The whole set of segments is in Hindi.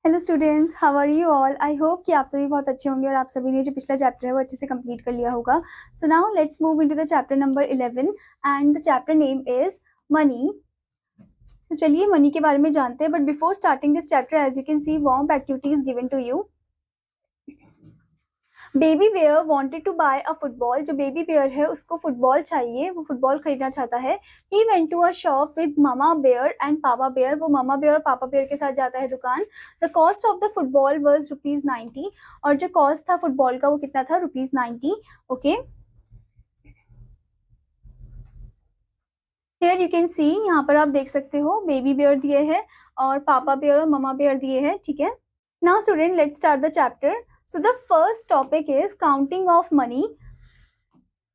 Hello students, how are you all. I hope कि आप सभी बहुत अच्छे होंगे और आप सभी ने जो पिछला चैप्टर है वो अच्छे से कंप्लीट कर लिया होगा। So now let's move into the chapter number 11 and the chapter name is money. तो चलिए मनी के बारे में जानते हैं, but before starting this chapter as you can see warm activities given to you. Baby bear wanted to buy a football. जो बेबी बेयर है उसको फुटबॉल चाहिए, वो फुटबॉल खरीदना चाहता है। He went to a shop with mama bear and पापा बेयर। वो मामा बेयर और पापा बेयर के साथ जाता है दुकान। The cost of the football was ₹90। और जो कॉस्ट था फुटबॉल का वो कितना था? ₹90। ओके, हियर यू कैन सी, यहाँ पर आप देख सकते हो बेबी बेयर दिए हैं और पापा बेयर और ममा बेयर दिए हैं। ठीक है, now student let's start the chapter. So the first topic is counting of money.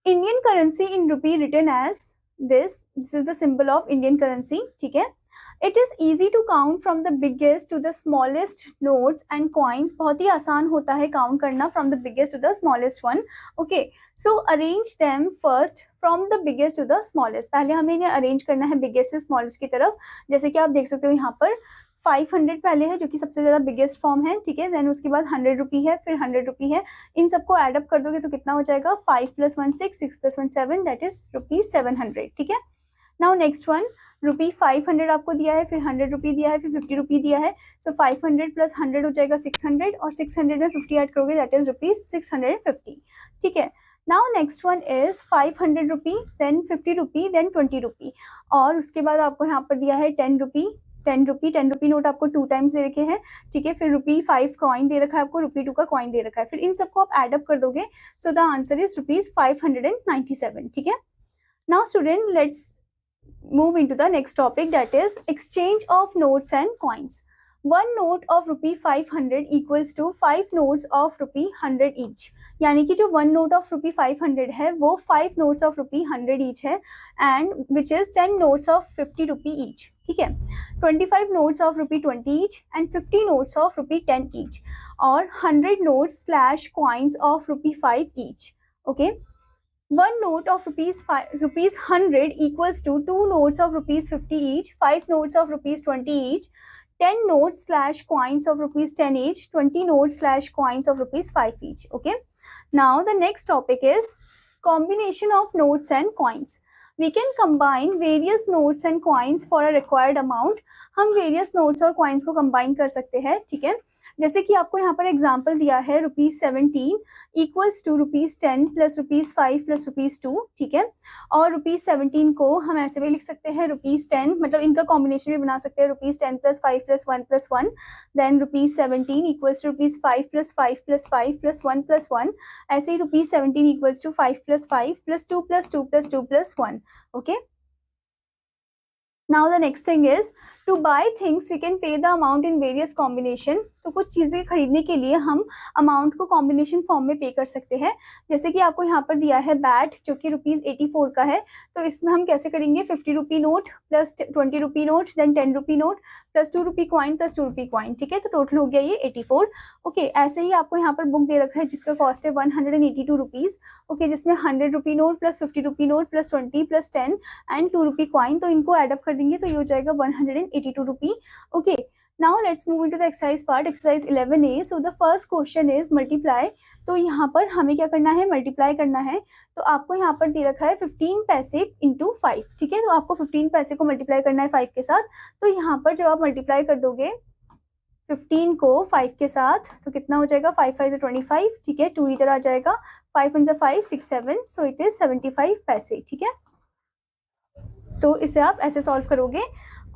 Indian currency in rupee written as this is the symbol of Indian currency. ठीक है, it is easy to count from the biggest to the smallest notes and coins. बहुत ही आसान होता है काउंट करना from the biggest to the smallest one. Okay, so arrange them first from the biggest to the smallest. पहले हमें इन्हें अरेंज करना है बिगेस्ट से स्मॉलेस्ट की तरफ। जैसे कि आप देख सकते हो यहाँ पर 500 पहले है जो कि सबसे ज्यादा बिगेस्ट फॉर्म है। ठीक है, देन उसके बाद 100 रुपी है, फिर 100 रुपी है। इन सबको एडअप कर दोगे तो कितना हो जाएगा? 5 + 1 6, 6 + 1 7, दैट इज ₹700। ठीक है, नाउ नेक्स्ट वन, ₹500 आपको दिया है, फिर 100 रुपी दिया है, फिर 50 रुपी दिया है। सो 500 + 100 हो जाएगा 600, और 600 में 50 ऐड करोगे दैट इज ₹650। ठीक है, now next one is 500 rupee, then 50 rupee, then 20 rupee. और उसके बाद आपको यहाँ पर दिया है 10 रुपी, 10 रुपी नोट आपको 2 टाइम्स दे रखे हैं। ठीक है, फिर ₹5 कॉइन दे रखा है आपको, ₹2 का कॉइन दे रखा है। फिर इन सबको आप एडअप कर दोगे, सो द आंसर इज ₹597। ठीक है, now student let's move into the next topic, that is exchange of notes and coins. One note of ₹500 equals to 5 notes of ₹100 each. यानी कि जो वन नोट ऑफ ₹500 है वो 5 notes of ₹100 each है, and which is 10 notes of ₹50 each. ठीक है, 25 notes of ₹20 each and 50 notes of ₹10 each, और 100 notes / coins of ₹5 each. Okay, one note of rupees 100 equals to 2 notes of ₹50 each, 5 notes of ₹20 each, 10 notes / coins of ₹10 each, 20 notes / coins of ₹5 each. Okay, now the next topic is combination of notes and coins. We can combine various notes and coins for a required amount. हम various notes और coins को combine कर सकते हैं। ठीक है, जैसे कि आपको यहाँ पर एग्जाम्पल दिया है ₹17 इक्वल्स टू ₹10 + ₹5 + ₹2। ठीक है, और ₹17 को हम ऐसे भी लिख सकते हैं ₹10, मतलब इनका कॉम्बिनेशन भी बना सकते हैं ₹10 + 5 + 1 + 1, देन ₹17 इक्वल्स टू ₹5 + 5 + 5 + 1 + 1। ऐसे ही ₹17 equals to 5 + 5 + 2 + 2 + 2 + 1। Okay, now the next thing is to buy things we can pay the amount in various combination. तो कुछ चीज़ें खरीदने के लिए हम अमाउंट को कॉम्बिनेशन फॉर्म में पे कर सकते हैं। जैसे कि आपको यहाँ पर दिया है बैट जो कि ₹84 का है, तो इसमें हम कैसे करेंगे? 50 rupee note plus 20 rupee note, then 10 rupee note plus 2 rupee coin plus 2 rupee coin. ठीक है, तो टोटल हो गया ये 84। ओके, ऐसे ही आपको यहाँ पर बुक दे रखा है जिसका कॉस्ट है 182 रुपीज़। ओके, जिसमें 100 रुपी note plus 50 rupee note plus 20 plus 10 and 2 rupee coin, तो इनको एडअप कर देंगे तो ये हो जाएगा 182 rupee. Okay, now let's move into the exercise part. Exercise 11A. So the first question is multiply. तो यहाँ पर हमें क्या करना है? मल्टीप्लाई करना है। तो आपको यहाँ पर दे रखा है 15 पैसे इंटू 5। ठीक है, तो आपको 15 पैसे को मल्टीप्लाई करना है 5 के साथ। तो यहाँ पर जब आप मल्टीप्लाई कर दोगे 15 को 5 के साथ तो कितना हो जाएगा? 5 5 25। ठीक है, 2 इधर आ जाएगा, 5 1 5 6 7, सो इट इज 75 पैसे। ठीक है, तो इसे आप ऐसे सॉल्व करोगे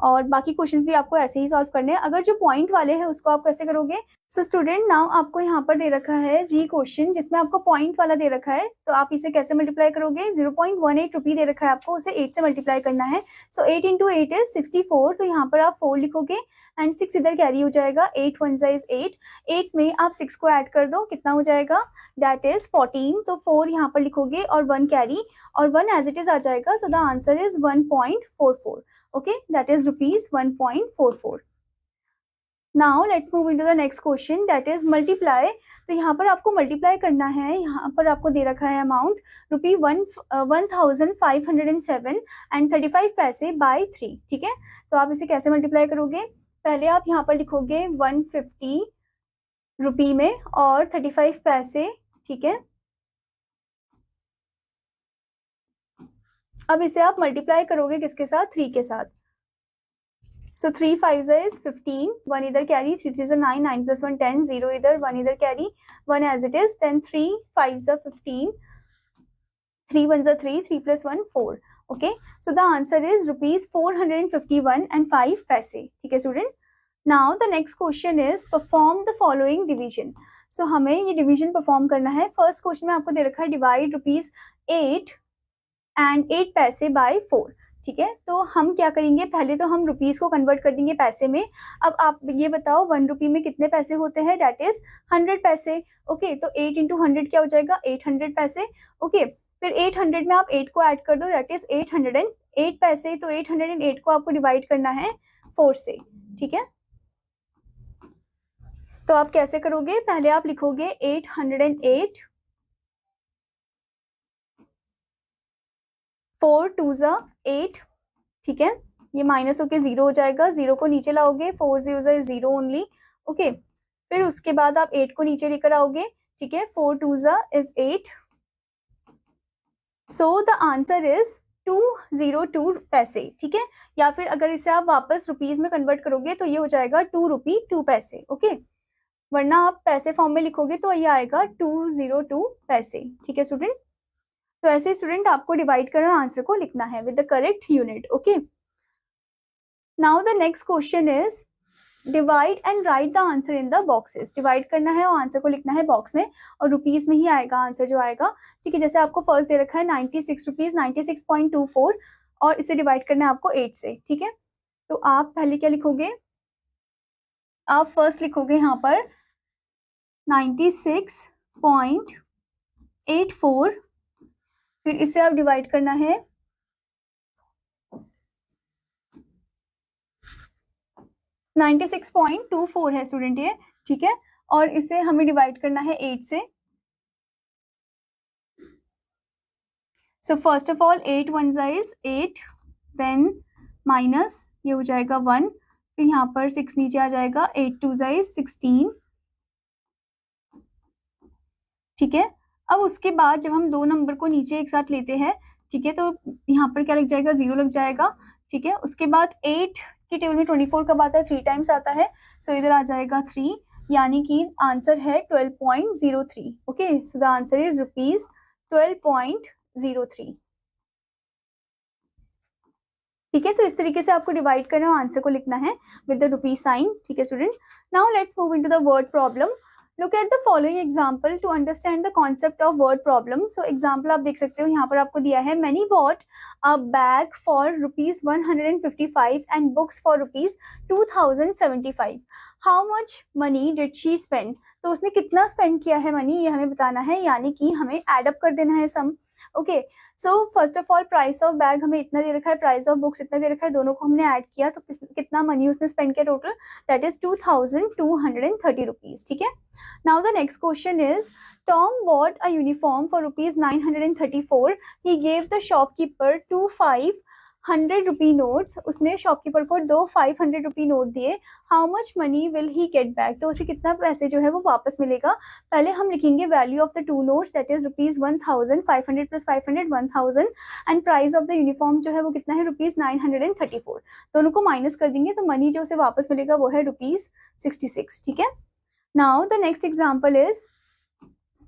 और बाकी क्वेश्चंस भी आपको ऐसे ही सॉल्व करने हैं। अगर जो पॉइंट वाले हैं उसको आप कैसे करोगे? सो स्टूडेंट, नाउ आपको यहाँ पर दे रखा है जी क्वेश्चन जिसमें आपको पॉइंट वाला दे रखा है, तो आप इसे कैसे मल्टीप्लाई करोगे? 0.18 रुपी दे रखा है आपको, उसे 8 से मल्टीप्लाई करना है। सो 8 × 8 इज 64, तो यहाँ पर आप 4 लिखोगे एंड 6 इधर कैरी हो जाएगा। 8 1 इज 8, 8 में आप 6 को ऐड कर दो, कितना हो जाएगा? That is 14। तो 4 यहाँ पर लिखोगे और 1 कैरी, और 1 एज इट इज आ जाएगा। So the answer is 1.44। Okay, that is ₹1.44. Now let's move into the next question, that is multiply. तो यहाँ पर आपको मल्टीप्लाई करना है। यहाँ पर आपको दे रखा है अमाउंट ₹1507 and 35 पैसे बाय 3। ठीक है, तो आप इसे कैसे मल्टीप्लाई करोगे? पहले आप यहाँ पर लिखोगे 150 रुपी में और 35 पैसे, ठीक है। अब इसे आप मल्टीप्लाई करोगे किसके साथ, 3 के साथ। So 3 5s is 15, 1 इधर कैरी, 3 3s are 9, 9 plus 1 10, 0 इधर, 1 इधर carry, 1 as it is, then 3 5s are 15, 3 1s are 3, 3 plus 1 4. Okay, so the answer is rupees 451 and 5 paise. ठीक है student. Now the next question is perform the following division. So हमें ये division perform करना है। First question में आपको दे रखा है divide rupees 8 and 8 पैसे by 4, ठीक है। तो हम क्या करेंगे, पहले तो हम रुपीस को कन्वर्ट कर देंगे पैसे में। अब आप ये बताओ 1 रुपी में कितने पैसे होते हैं, डेट इज 100 पैसे। ओके, तो 8 इंटू 100 क्या हो जाएगा, 800 पैसे। ओके, फिर 800 में आप 8 को ऐड कर दो, दैट इज 808 पैसे। तो 808 को आपको डिवाइड करना है 4 से, ठीक है। तो आप कैसे करोगे, पहले आप लिखोगे 808, 4 2 जा 8, ठीक है। ये माइनस होके 0 हो जाएगा, 0 को नीचे लाओगे, 4 0 जा 0 ओनली। ओके, फिर उसके बाद आप 8 को नीचे लेकर आओगे, ठीक है। 4 2 जा is 8, so the answer is 202 पैसे, ठीक है। या फिर अगर इसे आप वापस रुपीज में कन्वर्ट करोगे तो ये हो जाएगा 2 रुपी 2 पैसे। ओके, वरना आप पैसे फॉर्म में लिखोगे तो ये आएगा 202 पैसे, ठीक है स्टूडेंट। तो ऐसे स्टूडेंट आपको डिवाइड कर आंसर को लिखना है with the correct unit. Okay, now the next question is divide and right the answer in the boxes. Divide करना है और आंसर को लिखना है बॉक्स में, और रुपीज में ही आएगा आंसर जो आएगा, ठीक है। जैसे आपको फर्स्ट दे रखा है 96 रुपीज, 96.24, और इसे डिवाइड करना है आपको 8 से, ठीक है। तो आप पहले क्या लिखोगे, आप फर्स्ट लिखोगे यहाँ पर 96.84, फिर इसे आप डिवाइड करना है 96.24 है स्टूडेंट ये, ठीक है। और इसे हमें डिवाइड करना है 8 से। So first of all 8 1 is 8, then minus ये हो जाएगा 1, फिर यहाँ पर 6 नीचे आ जाएगा, 8 2 इज 16, ठीक है। अब उसके बाद जब हम दो नंबर को नीचे एक साथ लेते हैं, ठीक है, तो यहाँ पर क्या लग जाएगा, 0 लग जाएगा, ठीक है। उसके बाद 8 की टेबल में 24 कब आता है, 3 टाइम्स आता है, सो इधर आ जाएगा 3, यानी कि आंसर है 12.03। Okay, so the answer is rupees 12.03, ठीक है। तो इस तरीके से आपको डिवाइड करना है, आंसर को लिखना है विद द रुपीज साइन, ठीक है student. Now let's move into the word problem. Look at the following example to understand the concept of word problem. So example आप देख सकते हो, यहाँ पर आपको दिया है many bought a bag for rupees 155 and books for rupees 2075. How much money did she spend? तो उसने कितना स्पेंड किया है मनी, ये हमें बताना है, यानी कि हमें एड अप कर देना है sum. Okay, so first of all price of bag हमें इतना दे रखा है, प्राइस ऑफ बुक्स इतना दे रखा है, दोनों को हमने ऐड किया तो कितना मनी उसने स्पेंड किया टोटल, दैट इज 2230 रुपीज, ठीक है। Now the next question is Tom bought a uniform for rupees 934. He gave the shopkeeper 2 500 rupee notes. उसने शॉपकीपर को 2 500 रुपी नोट दिए। How much money will he get back? तो उसे कितना पैसे जो है वो वापस मिलेगा। पहले हम लिखेंगे value of the two notes, that is rupees 1500 plus 500 1000, and price of the uniform जो है वो कितना है, रुपीज 934। दोनों को माइनस कर देंगे तो मनी जो उसे वापस मिलेगा वो है रुपीज 66, ठीक है। Now the next example is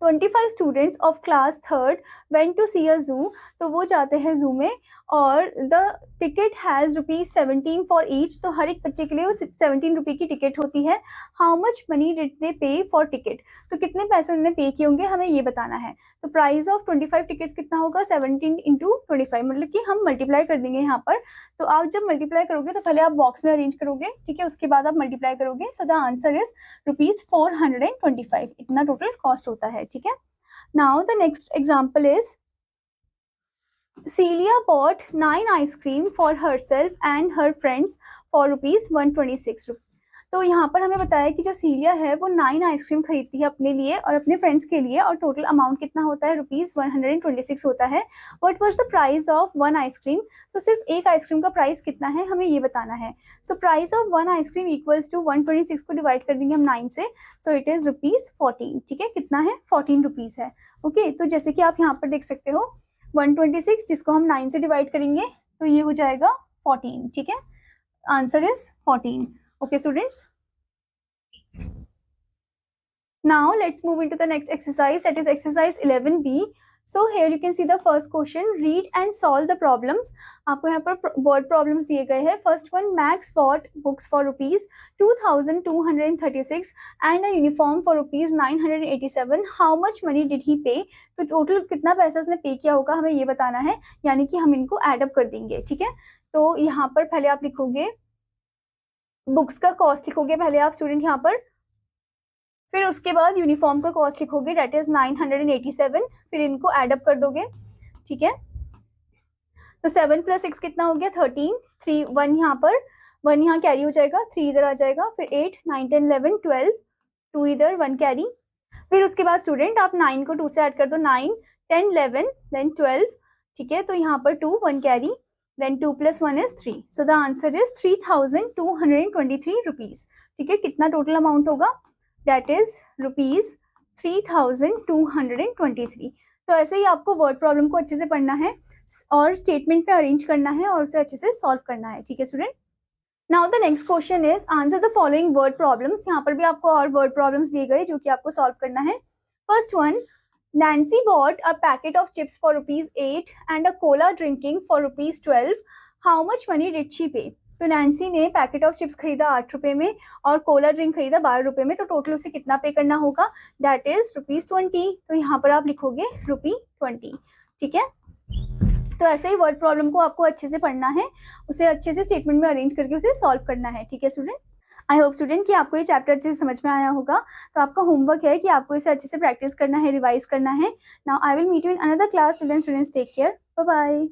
25 students of class 3rd went to see a zoo. तो वो जाते हैं zoo में, और the ticket has rupees 17 for each. तो हर एक बच्चे के लिए वो 17 रुपये की टिकट होती है। How much money did they pay for ticket? तो कितने पैसे उन्होंने पे किए होंगे, हमें ये बताना है। तो प्राइस ऑफ 25 टिकट्स कितना होगा, 17 इंटू 25, मतलब कि हम मल्टीप्लाई कर देंगे यहाँ पर। तो आप जब मल्टीप्लाई करोगे तो पहले आप बॉक्स में अरेंज करोगे, ठीक है, उसके बाद आप मल्टीप्लाई करोगे। So the answer is rupees 425, इतना टोटल कॉस्ट होता है, ठीक है। Now the next example is Celia bought 9 ice cream for herself and her friends for rupees 126. तो यहाँ पर हमें बताया कि जो सीलिया है वो 9 आइसक्रीम खरीदती है अपने लिए और अपने फ्रेंड्स के लिए, और टोटल अमाउंट कितना होता है, ₹126 होता है। What was the price of one ice cream? तो सिर्फ एक आइसक्रीम का प्राइस कितना है हमें ये बताना है। So price of one ice cream equals to 126 को डिवाइड कर देंगे हम 9 से, सो इट इज ₹14। ठीक है, कितना है, ₹14 है। ओके, तो जैसे कि आप यहाँ पर देख सकते हो 126 जिसको हम 9 से डिवाइड करेंगे तो ये हो जाएगा 14। ठीक है, answer is 14। Okay, students. Now let's move into the next exercise, that is exercise 11B. So here you can see the first question. Read and solve the problems. आपको यहाँ पर word problems दिए गए हैं. First one, Max bought books for ₹2,236 and a uniform for ₹987. How much money did he pay? तो total कितना पैसा उसने पे किया होगा हमें ये बताना है, यानी कि हम इनको add up कर देंगे। ठीक है, तो यहाँ पर पहले आप लिखोगे बुक्स का कॉस्ट, लिखोगे पहले आप स्टूडेंट यहाँ पर, फिर उसके बाद यूनिफॉर्म का कॉस्ट लिखोगे, डेट इज 987, फिर इनको एड अप कर दोगे। ठीक है, तो 7 + 6 कितना हो गया, 13, 3 1 यहाँ पर, 1 यहाँ कैरी हो जाएगा, 3 इधर आ जाएगा, फिर 8 9 10 11 12, 2 इधर, 1 कैरी। फिर उसके बाद स्टूडेंट आप 9 को 2 से ऐड कर दो, 9 10 11 देन 12। ठीक है, तो यहाँ पर 2 1 carry, then 2 + 1 is 3. So the answer is 3,223 rupees. ठीक है, कितना टोटल अमाउंट होगा, that is ₹3,223। तो ऐसे ही आपको वर्ड प्रॉब्लम को अच्छे से पढ़ना है और स्टेटमेंट पे अरेंज करना है और उसे अच्छे से सॉल्व करना है। ठीक है student, now the next question is answer the following word problems. यहाँ पर भी आपको और वर्ड प्रॉब्लम्स दिए गए जो कि आपको सॉल्व करना है। First one, Nancy bought a packet of chips for ₹8 and a cola drinking for ₹12. How much money did she pay? तो नैन्सी ने पैकेट ऑफ चिप्स खरीदा 8 रुपए में और कोला ड्रिंक खरीदा 12 रुपए में, तो टोटल उसे कितना पे करना होगा, दैट इज ₹20। तो यहाँ पर आप लिखोगे ₹20। ठीक है, तो ऐसे ही वर्ड प्रॉब्लम को आपको अच्छे से पढ़ना है, उसे अच्छे से स्टेटमेंट में अरेंज करके उसे सॉल्व करना है। ठीक है स्टूडेंट, आई होप स्टूडेंट कि आपको ये चैप्टर अच्छे से समझ में आया होगा। तो आपका होमवर्क है कि आपको इसे अच्छे से प्रैक्टिस करना है, रिवाइज करना है। Now I will meet you in another class. Students take care, bye bye.